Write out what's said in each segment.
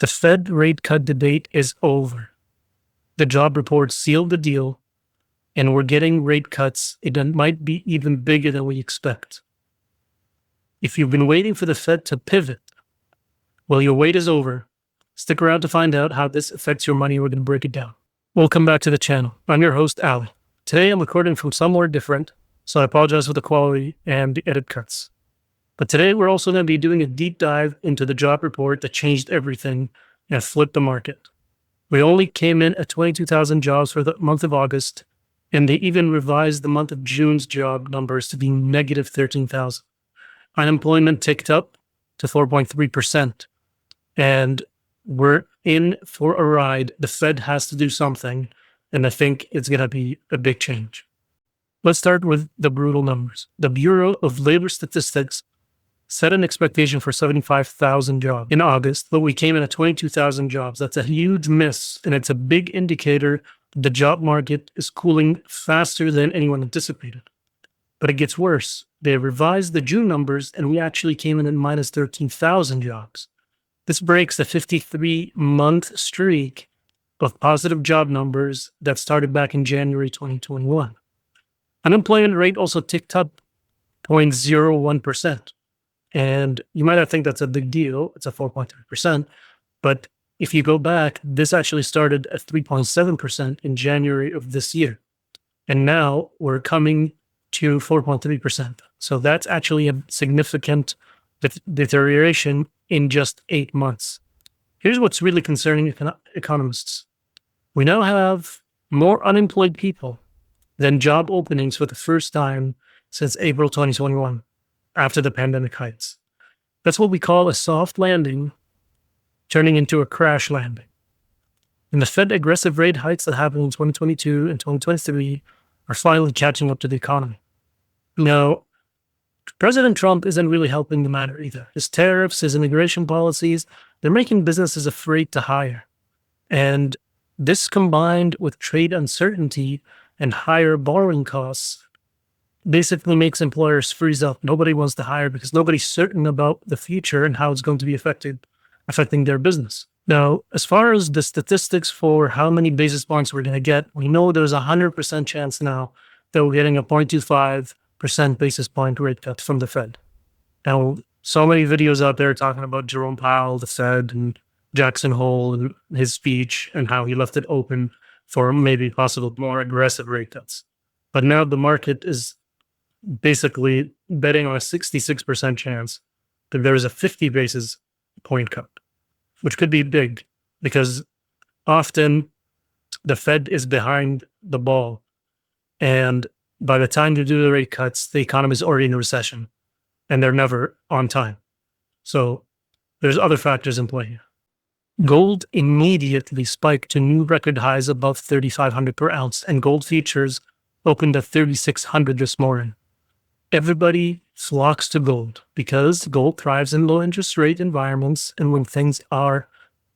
The Fed rate cut debate is over. The job report sealed the deal, and we're getting rate cuts. It might be even bigger than we expect. If you've been waiting for the Fed to pivot, well, your wait is over. Stick around to find out how this affects your money. We're going to break it down. Welcome back to the channel. I'm your host, Ali. Today, I'm recording from somewhere different, so I apologize for the quality and the edit cuts. But today, we're also going to be doing a deep dive into the job report that changed everything and flipped the market. We only came in at 22,000 jobs for the month of August, and they even revised the month of June's job numbers to be negative 13,000. Unemployment ticked up to 4.3%, and we're in for a ride. The Fed has to do something, and I think it's going to be a big change. Let's start with the brutal numbers. The Bureau of Labor Statistics set an expectation for 75,000 jobs in August, but we came in at 22,000 jobs. That's a huge miss, and it's a big indicator the job market is cooling faster than anyone anticipated. But it gets worse. They revised the June numbers, and we actually came in at minus 13,000 jobs. This breaks the 53-month streak of positive job numbers that started back in January 2021. Unemployment rate also ticked up 0.01%. And you might not think that's a big deal. It's a 4.3%. But if you go back, this actually started at 3.7% in January of this year. And now we're coming to 4.3%. So that's actually a significant deterioration in just 8 months. Here's what's really concerning economists. We now have more unemployed people than job openings for the first time since April 2021, after the pandemic heights. That's what we call a soft landing turning into a crash landing. And the Fed aggressive rate hikes that happened in 2022 and 2023 are finally catching up to the economy. Now, President Trump isn't really helping the matter either. His tariffs, his immigration policies, they're making businesses afraid to hire. And this combined with trade uncertainty and higher borrowing costs basically makes employers freeze up. Nobody wants to hire because nobody's certain about the future and how it's going to be affecting their business. Now, as far as the statistics for how many basis points we're going to get, we know there's a 100% chance now that we're getting a 0.25% basis point rate cut from the Fed. Now, so many videos out there talking about Jerome Powell, the Fed, and Jackson Hole and his speech and how he left it open for maybe possible more aggressive rate cuts. But now the market is basically betting on a 66% chance that there is a 50 basis point cut, which could be big because often the Fed is behind the ball. And by the time you do the rate cuts, the economy is already in a recession and they're never on time. So there's other factors in play here. Gold immediately spiked to new record highs above 3,500 per ounce, and gold futures opened at 3,600 this morning. Everybody flocks to gold because gold thrives in low interest rate environments and when things are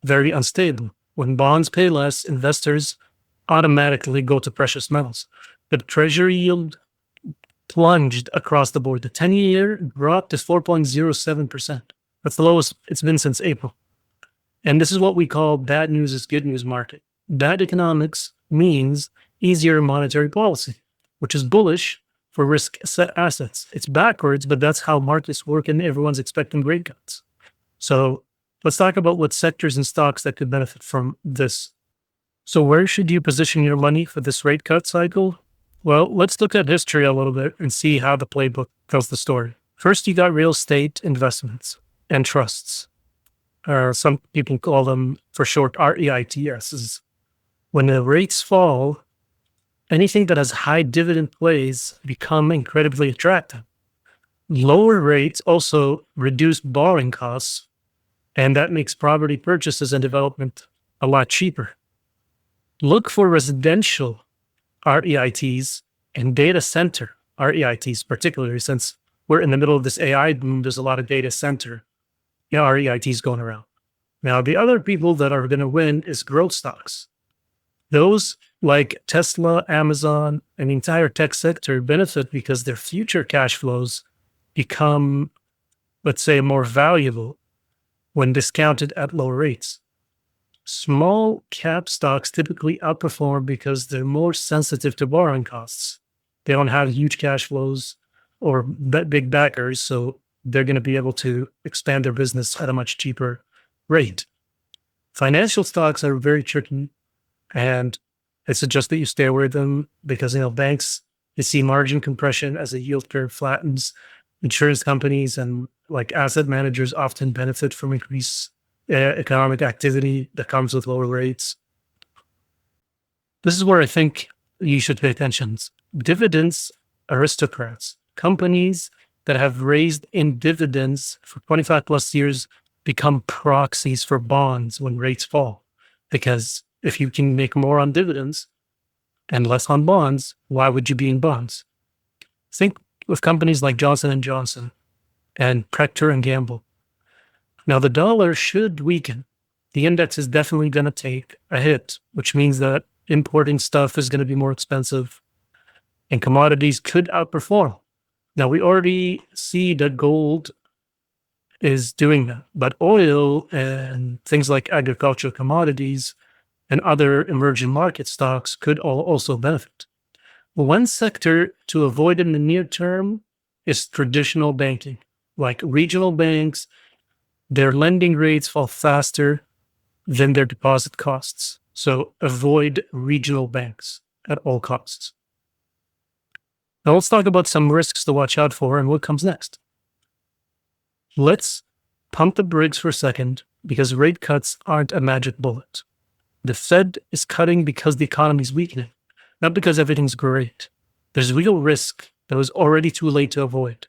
very unstable. When bonds pay less, investors automatically go to precious metals. The Treasury yield plunged across the board. The 10-year dropped to 4.07%. That's the lowest it's been since April. And this is what we call bad news is good news market. Bad economics means easier monetary policy, which is bullish for risk assets. It's backwards, but that's how markets work and everyone's expecting rate cuts. So let's talk about what sectors and stocks that could benefit from this. So where should you position your money for this rate cut cycle? Well, let's look at history a little bit and see how the playbook tells the story. First, you got real estate investments and trusts. Some people call them, for short, REITs. When the rates fall, anything that has high dividend plays become incredibly attractive. Lower rates also reduce borrowing costs, and that makes property purchases and development a lot cheaper. Look for residential REITs and data center REITs, particularly since we're in the middle of this AI boom. There's a lot of data center REITs going around. Now, the other people that are going to win is growth stocks. Those like Tesla, Amazon, and the entire tech sector benefit because their future cash flows become, let's say, more valuable when discounted at lower rates. Small cap stocks typically outperform because they're more sensitive to borrowing costs. They don't have huge cash flows or big backers, so they're going to be able to expand their business at a much cheaper rate. Financial stocks are very tricky, and I suggest that you stay away from them because banks, they see margin compression as the yield curve flattens. Insurance companies and like asset managers often benefit from increased economic activity that comes with lower rates. This is where I think you should pay attention. Dividends aristocrats, companies that have raised in dividends for 25 plus years, become proxies for bonds when rates fall. Because if you can make more on dividends and less on bonds, why would you be in bonds? Think with companies like Johnson & Johnson and Procter & Gamble. Now, the dollar should weaken. The index is definitely going to take a hit, which means that importing stuff is going to be more expensive and commodities could outperform. Now, we already see that gold is doing that, but oil and things like agricultural commodities and other emerging market stocks could also benefit. One sector to avoid in the near term is traditional banking, like regional banks. Their lending rates fall faster than their deposit costs. So avoid regional banks at all costs. Now let's talk about some risks to watch out for and what comes next. Let's pump the brakes for a second because rate cuts aren't a magic bullet. The Fed is cutting because the economy is weakening, not because everything's great. There's real risk that was already too late to avoid,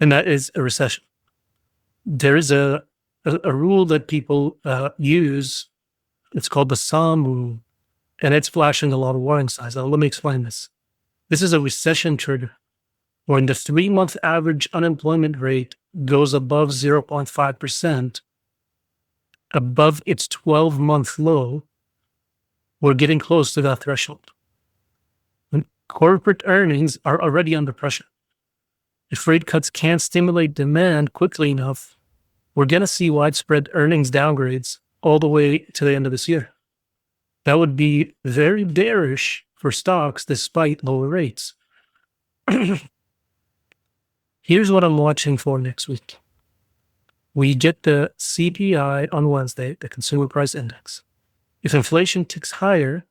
and that is a recession. There is a rule that people use. It's called the SOM rule, and it's flashing a lot of warning signs. Now, let me explain this. This is a recession trigger when the 3-month average unemployment rate goes above 0.5%, above its 12-month low. We're getting close to that threshold. When corporate earnings are already under pressure. If rate cuts can't stimulate demand quickly enough, we're going to see widespread earnings downgrades all the way to the end of this year. That would be very bearish for stocks despite lower rates. Here's what I'm watching for next week. We get the CPI on Wednesday, the Consumer Price Index. If inflation ticks higher,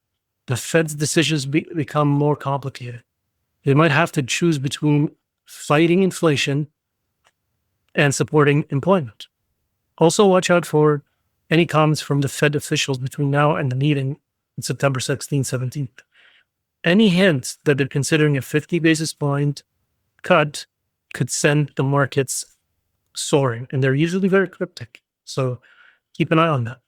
the Fed's decisions become more complicated. They might have to choose between fighting inflation and supporting employment. Also, watch out for any comments from the Fed officials between now and the meeting on September 16th, 17th. Any hint that they're considering a 50 basis point cut could send the markets soaring, and they're usually very cryptic. So keep an eye on that.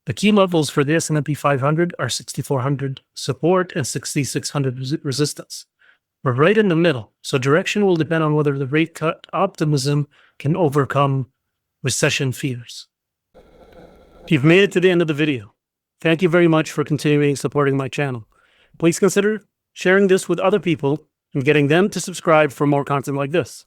The key levels for the S&P 500 are 6,400 support and 6,600 resistance. We're right in the middle, so direction will depend on whether the rate cut optimism can overcome recession fears. You've made it to the end of the video. Thank you very much for continuing supporting my channel. Please consider sharing this with other people and getting them to subscribe for more content like this.